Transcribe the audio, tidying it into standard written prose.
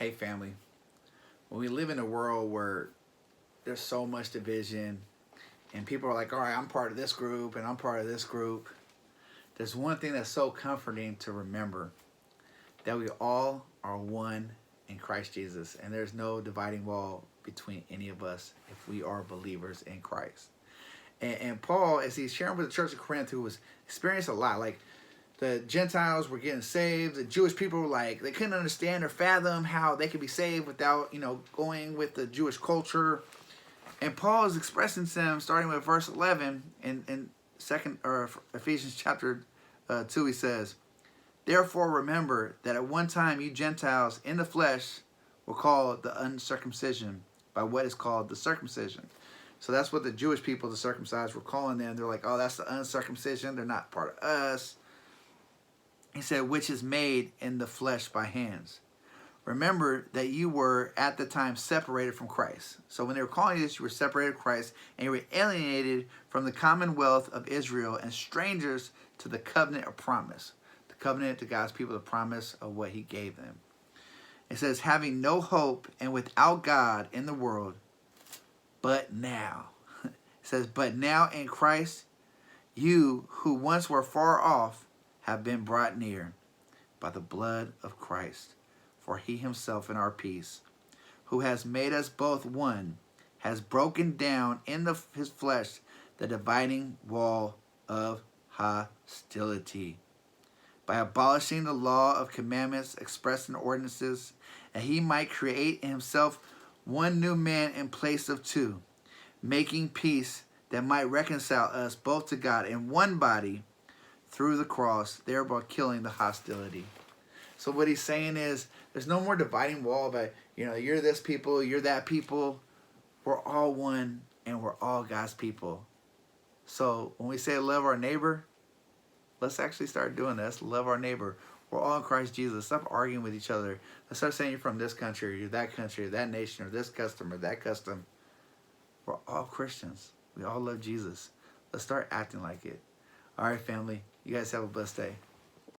Hey, family. When we live in a world where there's so much division and people are like, all right, I'm part of this group and I'm part of this group, there's one thing that's so comforting to remember, that we all are one in Christ Jesus, and there's no dividing wall between any of us if we are believers in Christ. And Paul, as he's sharing with the church of Corinth, who was experienced a lot, like the Gentiles were getting saved, the Jewish people were like, they couldn't understand or fathom how they could be saved without, going with the Jewish culture. And Paul is expressing to them, starting with verse 11 in Ephesians chapter 2, he says, "Therefore remember that at one time you Gentiles in the flesh were called the uncircumcision by what is called the circumcision." So that's what the Jewish people, the circumcised, were calling them. They're like, oh, that's the uncircumcision. They're not part of us. He said, which is made in the flesh by hands. Remember that you were at the time separated from Christ. So when they were calling you this, you were separated from Christ, and you were alienated from the commonwealth of Israel and strangers to the covenant of promise. The covenant to God's people, the promise of what he gave them. It says, having no hope and without God in the world, but now. It says, but now in Christ, you who once were far off have been brought near by the blood of Christ. For he himself in our peace, who has made us both one, has broken down in his flesh the dividing wall of hostility, by abolishing the law of commandments expressed in ordinances, and he might create in himself one new man in place of two, making peace, that might reconcile us both to God in one body through the cross, thereby killing the hostility. So what he's saying is, there's no more dividing wall by, you're this people, you're that people. We're all one, and we're all God's people. So when we say love our neighbor, let's actually start doing this. Love our neighbor. We're all in Christ Jesus. Stop arguing with each other. Let's start saying you're from this country, or you're that country, or that nation, or this custom, or that custom. We're all Christians. We all love Jesus. Let's start acting like it. All right, family. You guys have a blessed day.